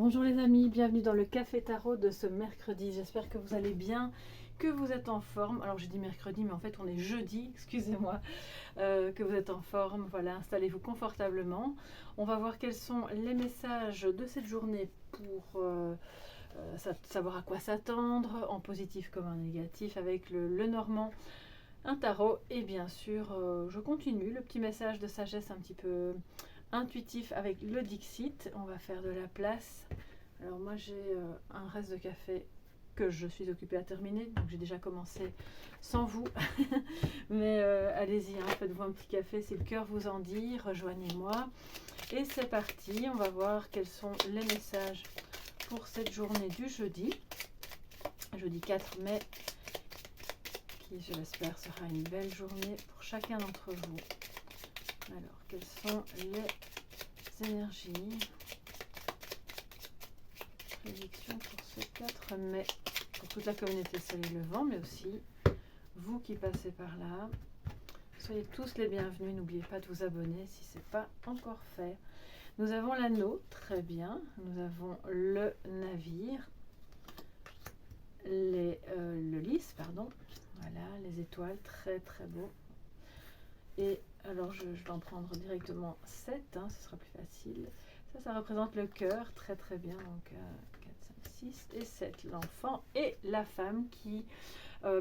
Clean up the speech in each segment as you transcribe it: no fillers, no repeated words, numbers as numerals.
Bonjour les amis, bienvenue dans le Café Tarot de ce mercredi. J'espère que vous allez bien, que vous êtes en forme. Alors j'ai dit mercredi, mais en fait on est jeudi, excusez-moi, que vous êtes en forme. Voilà, installez-vous confortablement. On va voir quels sont les messages de cette journée pour savoir à quoi s'attendre, en positif comme en négatif, avec le Normand, un tarot. Et bien sûr, je continue le petit message de sagesse un petit peu intuitif avec le Dixit. On va faire de la place. Alors moi j'ai un reste de café que je suis occupée à terminer, donc j'ai déjà commencé sans vous. Mais allez-y, hein, faites-vous un petit café si le cœur vous en dit, rejoignez-moi. Et c'est parti, on va voir quels sont les messages pour cette journée du jeudi 4 mai, qui je l'espère sera une belle journée pour chacun d'entre vous. Alors, quelles sont les énergies, prédictions pour ce 4 mai, pour toute la communauté Soleil Levant, mais aussi vous qui passez par là. Soyez tous les bienvenus, n'oubliez pas de vous abonner si ce n'est pas encore fait. Nous avons l'anneau, très bien. Nous avons le navire, le lys, pardon. Voilà, les étoiles, très très beau. Et alors je vais en prendre directement 7, hein, ce sera plus facile. Ça représente le cœur, très très bien. Donc 4, 5, 6 et 7, l'enfant et la femme qui,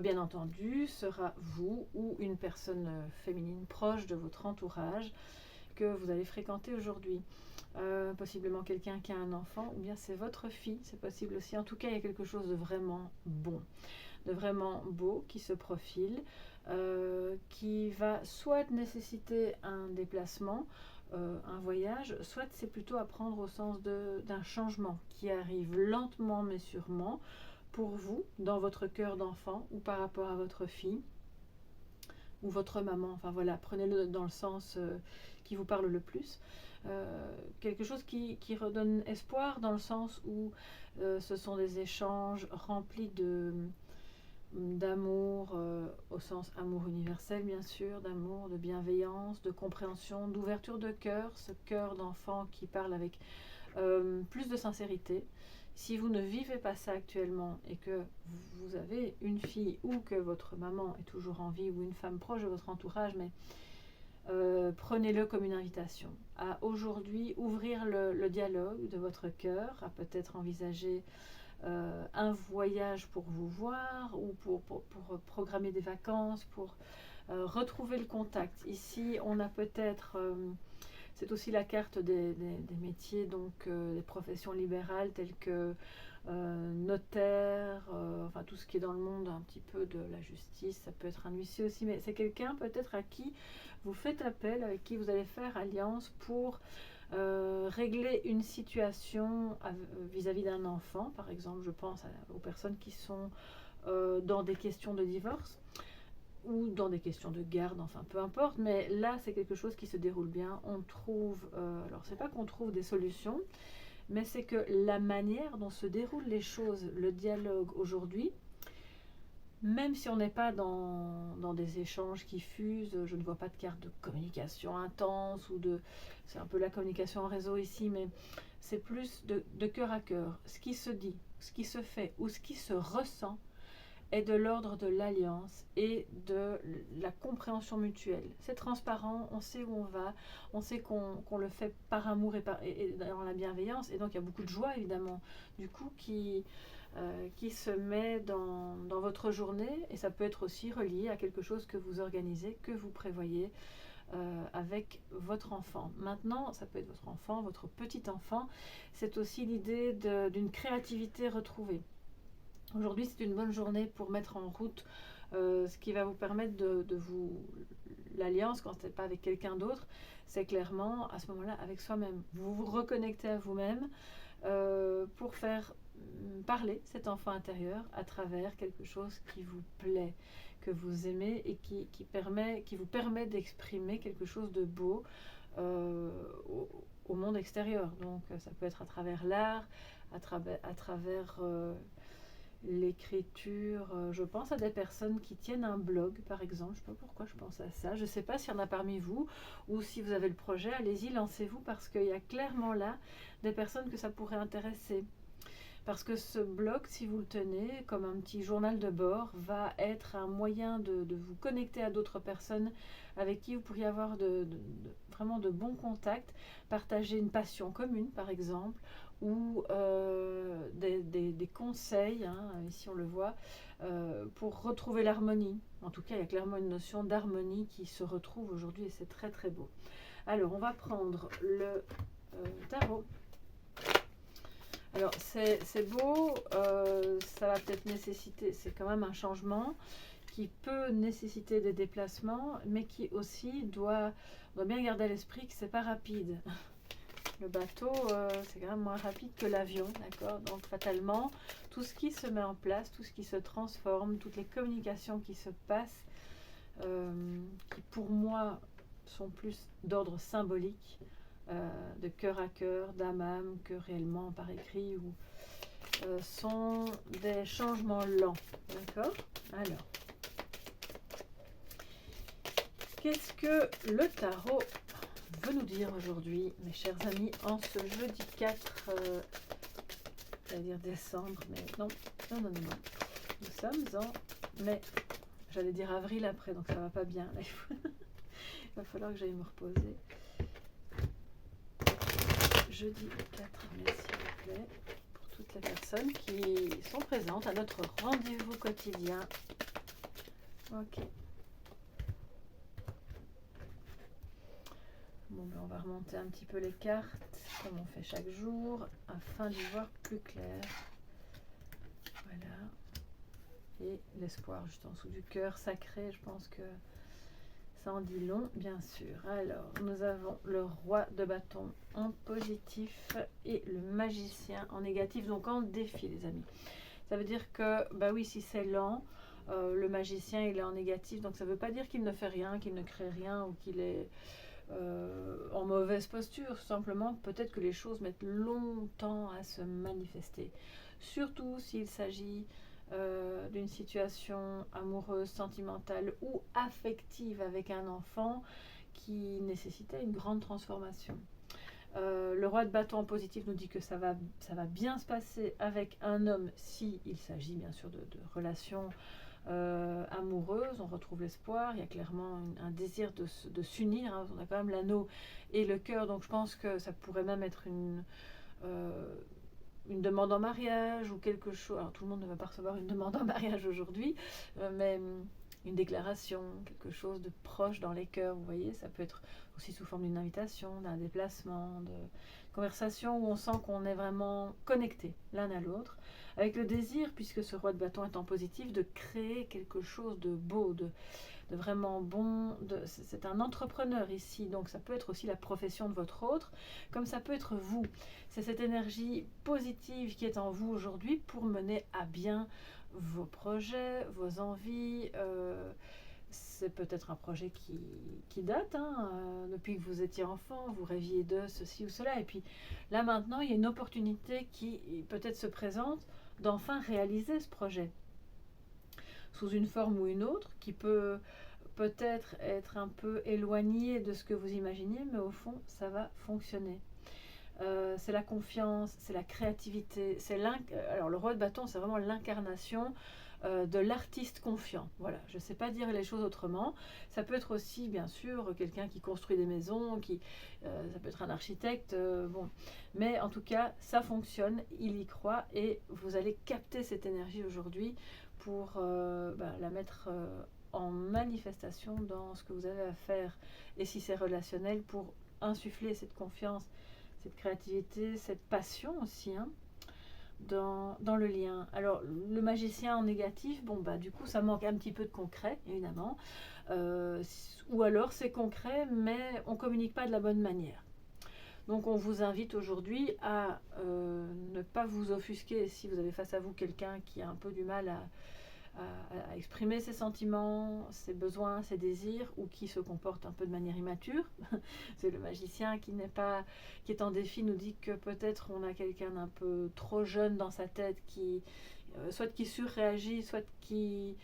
bien entendu, sera vous ou une personne féminine proche de votre entourage que vous allez fréquenter aujourd'hui. Possiblement quelqu'un qui a un enfant, ou bien c'est votre fille, c'est possible aussi. En tout cas, il y a quelque chose de vraiment bon, de vraiment beau qui se profile, qui va soit nécessiter un déplacement, un voyage, soit c'est plutôt à prendre au sens d'un changement qui arrive lentement mais sûrement pour vous, dans votre cœur d'enfant ou par rapport à votre fille ou votre maman. Enfin voilà, prenez-le dans le sens qui vous parle le plus. Quelque chose qui redonne espoir dans le sens où ce sont des échanges remplis d'amour, au sens amour universel bien sûr, d'amour, de bienveillance, de compréhension, d'ouverture de cœur, ce cœur d'enfant qui parle avec plus de sincérité. Si vous ne vivez pas ça actuellement et que vous avez une fille ou que votre maman est toujours en vie ou une femme proche de votre entourage, mais prenez-le comme une invitation à aujourd'hui ouvrir le dialogue de votre cœur, à peut-être envisager un voyage pour vous voir ou pour programmer des vacances, pour retrouver le contact. Ici, on a peut-être... c'est aussi la carte des métiers, donc des professions libérales telles que notaire, enfin tout ce qui est dans le monde un petit peu de la justice. Ça peut être un huissier aussi, mais c'est quelqu'un peut-être à qui vous faites appel, avec qui vous allez faire alliance pour régler une situation vis-à-vis d'un enfant. Par exemple, je pense aux personnes qui sont dans des questions de divorce ou dans des questions de garde, enfin peu importe, mais là c'est quelque chose qui se déroule bien. On trouve, alors c'est pas qu'on trouve des solutions, mais c'est que la manière dont se déroulent les choses, le dialogue aujourd'hui, même si on n'est pas dans des échanges qui fusent, je ne vois pas de carte de communication intense ou c'est un peu la communication en réseau ici, mais c'est plus de cœur à cœur. Ce qui se dit, ce qui se fait ou ce qui se ressent est de l'ordre de l'alliance et de la compréhension mutuelle. C'est transparent, on sait où on va, on sait qu'on le fait par amour et dans la bienveillance, et donc il y a beaucoup de joie évidemment, du coup qui se met dans votre journée, et ça peut être aussi relié à quelque chose que vous organisez, que vous prévoyez avec votre enfant. Maintenant, ça peut être votre enfant, votre petit enfant, c'est aussi l'idée d'une créativité retrouvée. Aujourd'hui, c'est une bonne journée pour mettre en route ce qui va vous permettre de vous... L'alliance, quand ce n'est pas avec quelqu'un d'autre, c'est clairement à ce moment-là avec soi-même. Vous vous reconnectez à vous-même pour faire parler cet enfant intérieur à travers quelque chose qui vous plaît, que vous aimez et qui vous permet d'exprimer quelque chose de beau au monde extérieur. Donc ça peut être à travers l'art, à travers l'écriture. Je pense à des personnes qui tiennent un blog, par exemple. Je ne sais pas pourquoi je pense à ça. Je ne sais pas s'il y en a parmi vous ou si vous avez le projet. Allez-y, lancez-vous parce qu'il y a clairement là des personnes que ça pourrait intéresser. Parce que ce blog, si vous le tenez comme un petit journal de bord, va être un moyen de vous connecter à d'autres personnes avec qui vous pourriez avoir vraiment de bons contacts, partager une passion commune par exemple, ou des conseils, hein, ici on le voit, pour retrouver l'harmonie. En tout cas, il y a clairement une notion d'harmonie qui se retrouve aujourd'hui et c'est très très beau. Alors, on va prendre le tarot. Alors, c'est beau, ça va peut-être nécessiter, c'est quand même un changement qui peut nécessiter des déplacements, mais qui aussi on doit bien garder à l'esprit que c'est pas rapide. Le bateau, c'est quand même moins rapide que l'avion, d'accord? Donc, fatalement, tout ce qui se met en place, tout ce qui se transforme, toutes les communications qui se passent, qui pour moi sont plus d'ordre symbolique, de cœur à cœur, d'âme à âme, que réellement par écrit, ou sont des changements lents, d'accord? Alors, qu'est-ce que le tarot veut nous dire aujourd'hui, mes chers amis, en ce jeudi 4, j'allais dire décembre, mais non, non, non, non, non. Nous sommes en mai, j'allais dire avril après, donc ça va pas bien, là, il va falloir que j'aille me reposer. Jeudi 4 mai, s'il vous plaît, pour toutes les personnes qui sont présentes à notre rendez-vous quotidien. Ok. Bon, ben on va remonter un petit peu les cartes, comme on fait chaque jour, afin d'y voir plus clair. Voilà. Et l'espoir juste en dessous du cœur sacré, je pense que ça en dit long, bien sûr. Alors, nous avons le roi de bâton en positif et le magicien en négatif, donc en défi, les amis. Ça veut dire que, bah oui, si c'est lent, le magicien, il est en négatif, donc ça ne veut pas dire qu'il ne fait rien, qu'il ne crée rien ou qu'il est en mauvaise posture. Simplement, peut-être que les choses mettent longtemps à se manifester. Surtout s'il s'agit d'une situation amoureuse, sentimentale ou affective avec un enfant qui nécessitait une grande transformation. Le roi de bâton en positif nous dit que ça va bien se passer avec un homme si il s'agit bien sûr de relations amoureuses. On retrouve l'espoir, il y a clairement un désir de s'unir, hein. On a quand même l'anneau et le cœur, donc je pense que ça pourrait même être une demande en mariage ou quelque chose. Alors tout le monde ne va pas recevoir une demande en mariage aujourd'hui, mais une déclaration, quelque chose de proche dans les cœurs, vous voyez, ça peut être aussi sous forme d'une invitation, d'un déplacement, de conversation où on sent qu'on est vraiment connecté l'un à l'autre, avec le désir, puisque ce roi de bâton est en positif, de créer quelque chose de beau, de vraiment bon. C'est un entrepreneur ici, donc ça peut être aussi la profession de votre autre, comme ça peut être vous. C'est cette énergie positive qui est en vous aujourd'hui pour mener à bien vos projets, vos envies. C'est peut-être un projet qui date, hein, depuis que vous étiez enfant, vous rêviez de ceci ou cela, et puis là maintenant il y a une opportunité qui peut-être se présente d'enfin réaliser ce projet sous une forme ou une autre, qui peut-être être un peu éloigné de ce que vous imaginiez, mais au fond ça va fonctionner. C'est la confiance, c'est la créativité, alors le roi de bâton, c'est vraiment l'incarnation de l'artiste confiant. Voilà, je ne sais pas dire les choses autrement. Ça peut être aussi, bien sûr, quelqu'un qui construit des maisons, ça peut être un architecte, bon. Mais en tout cas, ça fonctionne, il y croit, et vous allez capter cette énergie aujourd'hui pour la mettre en manifestation dans ce que vous avez à faire. Et si c'est relationnel, pour insuffler cette confiance, cette créativité, cette passion aussi, hein, dans le lien. Alors, le magicien en négatif, bon, bah, du coup, ça manque un petit peu de concret, évidemment. Ou alors, c'est concret, mais on ne communique pas de la bonne manière. Donc, on vous invite aujourd'hui à ne pas vous offusquer si vous avez face à vous quelqu'un qui a un peu du mal à exprimer ses sentiments, ses besoins, ses désirs, ou qui se comporte un peu de manière immature. C'est le magicien qui est en défi, nous dit que peut-être on a quelqu'un d'un peu trop jeune dans sa tête qui soit qui surréagit, soit qui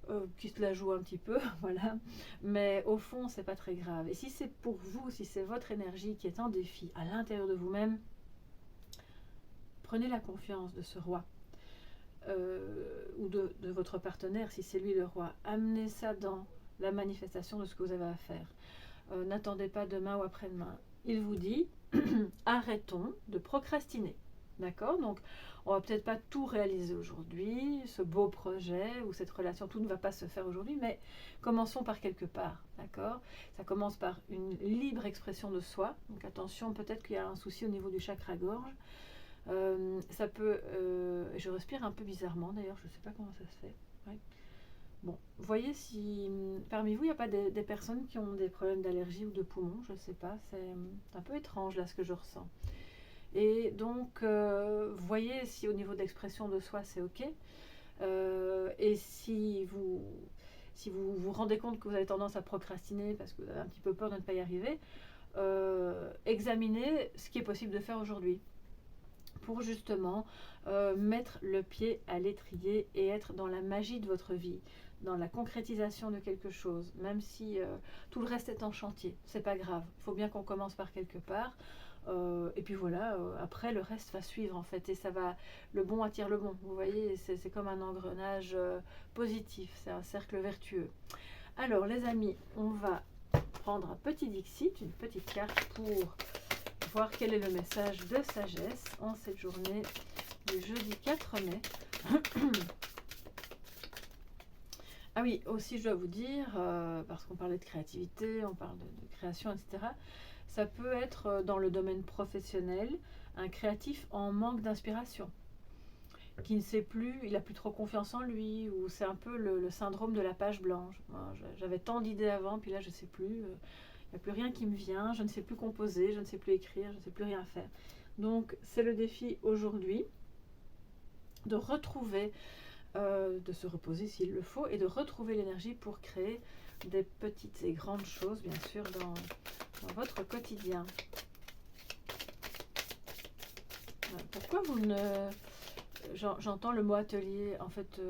se la joue un petit peu, voilà. Mais au fond, c'est pas très grave. Et si c'est pour vous, si c'est votre énergie qui est en défi à l'intérieur de vous-même, prenez la confiance de ce roi. Ou de votre partenaire, si c'est lui le roi. Amenez ça dans la manifestation de ce que vous avez à faire. N'attendez pas demain ou après-demain. Il vous dit, arrêtons de procrastiner. D'accord? Donc, on va peut-être pas tout réaliser aujourd'hui, ce beau projet ou cette relation, tout ne va pas se faire aujourd'hui, mais commençons par quelque part. D'accord? Ça commence par une libre expression de soi. Donc, attention, peut-être qu'il y a un souci au niveau du chakra-gorge. Ça peut... je respire un peu bizarrement d'ailleurs, je ne sais pas comment ça se fait. Ouais. Bon, voyez si parmi vous, il n'y a pas des personnes qui ont des problèmes d'allergie ou de poumons, je ne sais pas, c'est un peu étrange là ce que je ressens. Et donc, voyez si au niveau d'expression de soi, c'est OK. Et si vous vous rendez compte que vous avez tendance à procrastiner parce que vous avez un petit peu peur de ne pas y arriver, examinez ce qui est possible de faire aujourd'hui pour justement mettre le pied à l'étrier et être dans la magie de votre vie, dans la concrétisation de quelque chose, même si tout le reste est en chantier, c'est pas grave, il faut bien qu'on commence par quelque part, et puis voilà, après le reste va suivre en fait, et ça va, le bon attire le bon, vous voyez, c'est comme un engrenage positif, c'est un cercle vertueux. Alors les amis, on va prendre un petit Dixit, une petite carte pour voir quel est le message de sagesse en cette journée du jeudi 4 mai. Ah oui, aussi je dois vous dire, parce qu'on parlait de créativité, on parle de création, etc. Ça peut être dans le domaine professionnel, un créatif en manque d'inspiration, qui ne sait plus, il n'a plus trop confiance en lui, ou c'est un peu le syndrome de la page blanche. J'avais tant d'idées avant, puis là je ne sais plus. Il n'y a plus rien qui me vient, je ne sais plus composer, je ne sais plus écrire, je ne sais plus rien faire. Donc c'est le défi aujourd'hui de retrouver, de se reposer s'il le faut, et de retrouver l'énergie pour créer des petites et grandes choses, bien sûr, dans votre quotidien. Pourquoi vous ne... J'entends le mot atelier, en fait,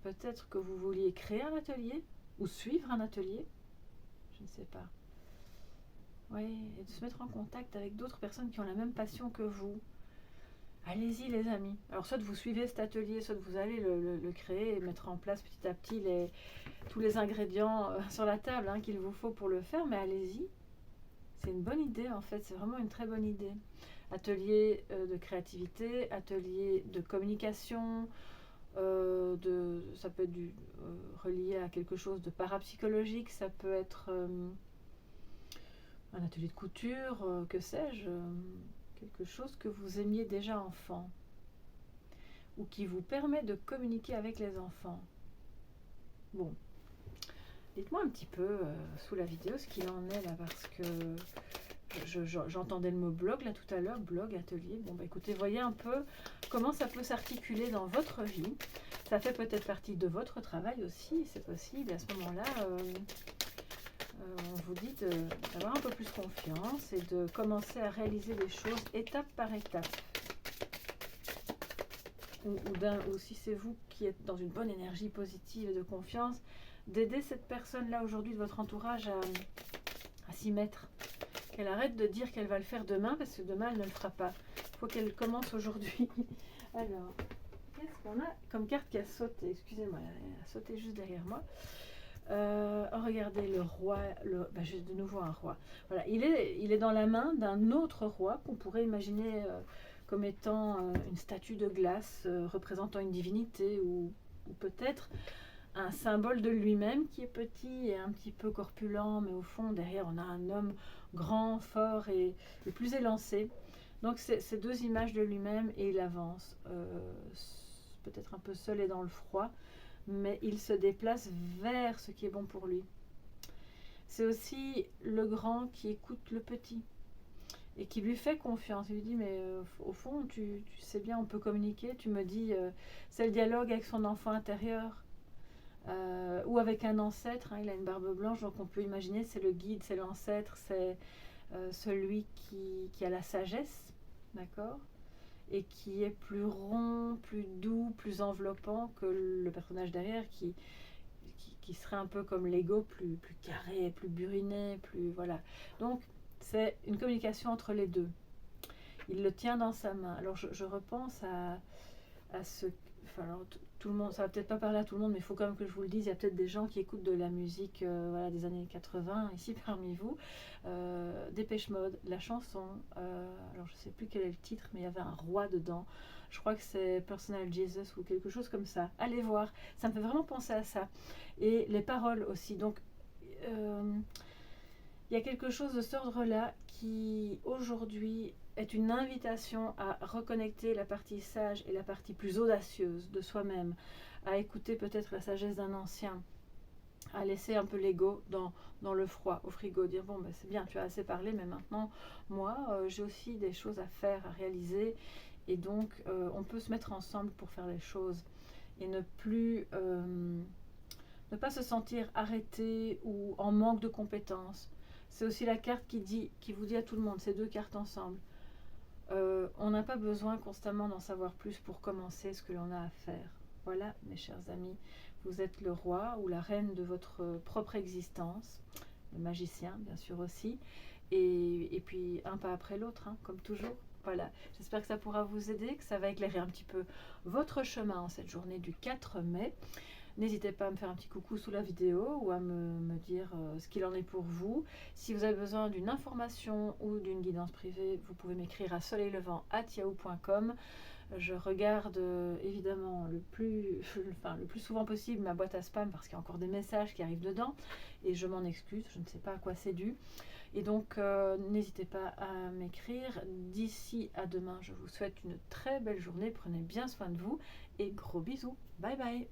peut-être que vous vouliez créer un atelier, ou suivre un atelier, je ne sais pas. Oui, et de se mettre en contact avec d'autres personnes qui ont la même passion que vous. Allez-y les amis. Alors soit vous suivez cet atelier, soit vous allez le créer et mettre en place petit à petit tous les ingrédients sur la table qu'il vous faut pour le faire, mais allez-y. C'est une bonne idée en fait, c'est vraiment une très bonne idée. Atelier de créativité, atelier de communication, ça peut être relié à quelque chose de parapsychologique, ça peut être... un atelier de couture, que sais-je, quelque chose que vous aimiez déjà enfant, ou qui vous permet de communiquer avec les enfants. Bon, dites-moi un petit peu sous la vidéo ce qu'il en est là, parce que j'entendais le mot blog là tout à l'heure, blog, atelier. Bon bah écoutez, voyez un peu comment ça peut s'articuler dans votre vie. Ça fait peut-être partie de votre travail aussi, c'est possible. À ce moment-là, on vous dit d'avoir un peu plus confiance et de commencer à réaliser les choses étape par étape. Ou si c'est vous qui êtes dans une bonne énergie positive et de confiance, d'aider cette personne-là aujourd'hui de votre entourage à s'y mettre. Qu'elle arrête de dire qu'elle va le faire demain, parce que demain elle ne le fera pas. Il faut qu'elle commence aujourd'hui. Alors, qu'est-ce qu'on a comme carte qui a sauté? Excusez-moi, elle a sauté juste derrière moi. Regardez le roi, j'ai de nouveau un roi. Voilà, il est dans la main d'un autre roi qu'on pourrait imaginer comme étant une statue de glace représentant une divinité ou peut-être un symbole de lui-même qui est petit et un petit peu corpulent, mais au fond derrière on a un homme grand, fort et plus élancé. Donc c'est ces deux images de lui-même et il avance, peut-être un peu seul et dans le froid, mais il se déplace vers ce qui est bon pour lui. C'est aussi le grand qui écoute le petit et qui lui fait confiance. Il lui dit, mais au fond, tu sais bien, on peut communiquer. Tu me dis, c'est le dialogue avec son enfant intérieur ou avec un ancêtre. Il a une barbe blanche, donc on peut imaginer, c'est le guide, c'est l'ancêtre, c'est celui qui a la sagesse, d'accord ? et qui est plus rond, plus doux, plus enveloppant que le personnage derrière qui serait un peu comme Lego, plus carré, plus buriné, plus voilà. Donc c'est une communication entre les deux. Il le tient dans sa main. Alors je repense à ce... Enfin, alors, tout le monde, ça va peut-être pas parler à tout le monde, mais il faut quand même que je vous le dise, il y a peut-être des gens qui écoutent de la musique voilà, des années 80 ici parmi vous. Dépêche Mode, la chanson, alors je sais plus quel est le titre, mais il y avait un roi dedans. Je crois que c'est Personal Jesus ou quelque chose comme ça. Allez voir, ça me fait vraiment penser à ça. Et les paroles aussi. Donc, il y a quelque chose de cet ordre-là qui, aujourd'hui, est une invitation à reconnecter la partie sage et la partie plus audacieuse de soi-même, à écouter peut-être la sagesse d'un ancien, à laisser un peu l'ego dans le froid, au frigo, dire bon ben c'est bien, tu as assez parlé, mais maintenant moi j'ai aussi des choses à faire, à réaliser, et donc on peut se mettre ensemble pour faire les choses et ne pas se sentir arrêté ou en manque de compétences. C'est aussi la carte qui vous dit à tout le monde, ces deux cartes ensemble. On n'a pas besoin constamment d'en savoir plus pour commencer ce que l'on a à faire. Voilà, mes chers amis, vous êtes le roi ou la reine de votre propre existence, le magicien bien sûr aussi, et puis un pas après l'autre, hein, comme toujours. Voilà, j'espère que ça pourra vous aider, que ça va éclairer un petit peu votre chemin en cette journée du 4 mai. N'hésitez pas à me faire un petit coucou sous la vidéo ou à me dire ce qu'il en est pour vous. Si vous avez besoin d'une information ou d'une guidance privée, vous pouvez m'écrire à soleillevent@yahoo.com. Je regarde évidemment le plus souvent possible ma boîte à spam parce qu'il y a encore des messages qui arrivent dedans et je m'en excuse, je ne sais pas à quoi c'est dû. Et donc n'hésitez pas à m'écrire. D'ici à demain, je vous souhaite une très belle journée, prenez bien soin de vous et gros bisous. Bye bye.